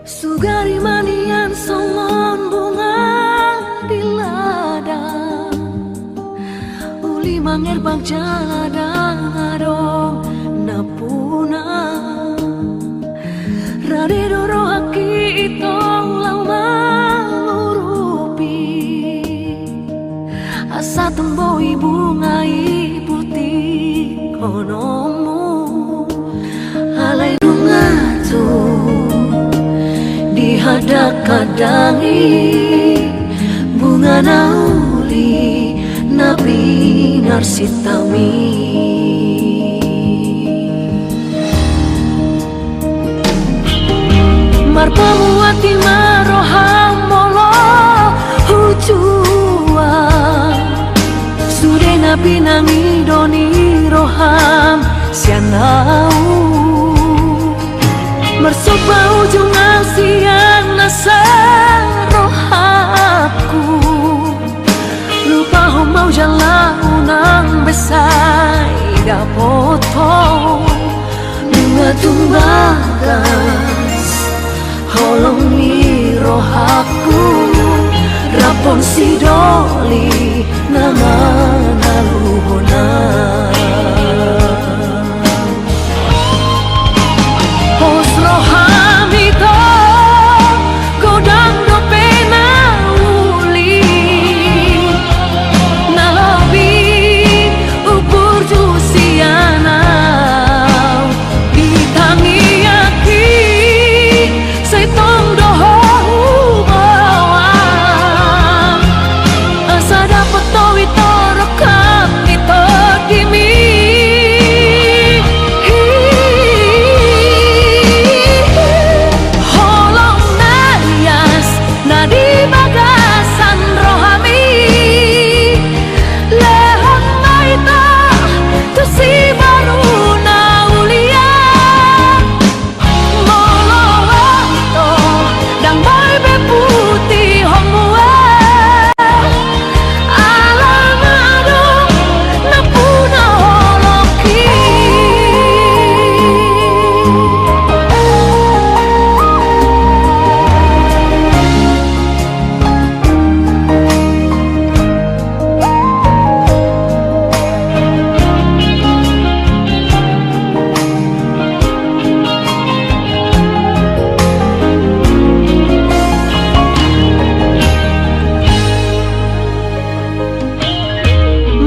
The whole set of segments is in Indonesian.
Sugari manian songon bunga di ladang, uli manger bagjaladang adong napuna, rade doro haki itong lau malurupi, asa temboi bunga putih konomu, alai dungatu hadak kadangi bunga nauli nabi narsitami, marpamu ati maroham molo hujua sude nabi nangi doni roham sianau mersoba ujung asian nasa rohaku, lupa mau jalan unang besai dapoto bunga tumbagas holongi rohaku rapon sidoli nama naluhona.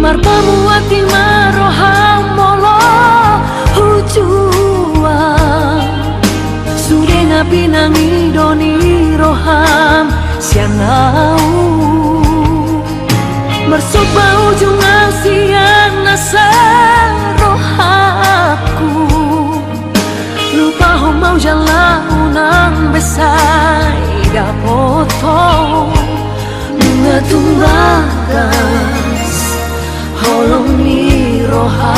Marpamu ati maroham molo hujua sude nabi nangi doni roham sianau mersoba ujung asian nasa rohaku, lupa mau jalan unang besai dapoto bunga tumbagas holongi roha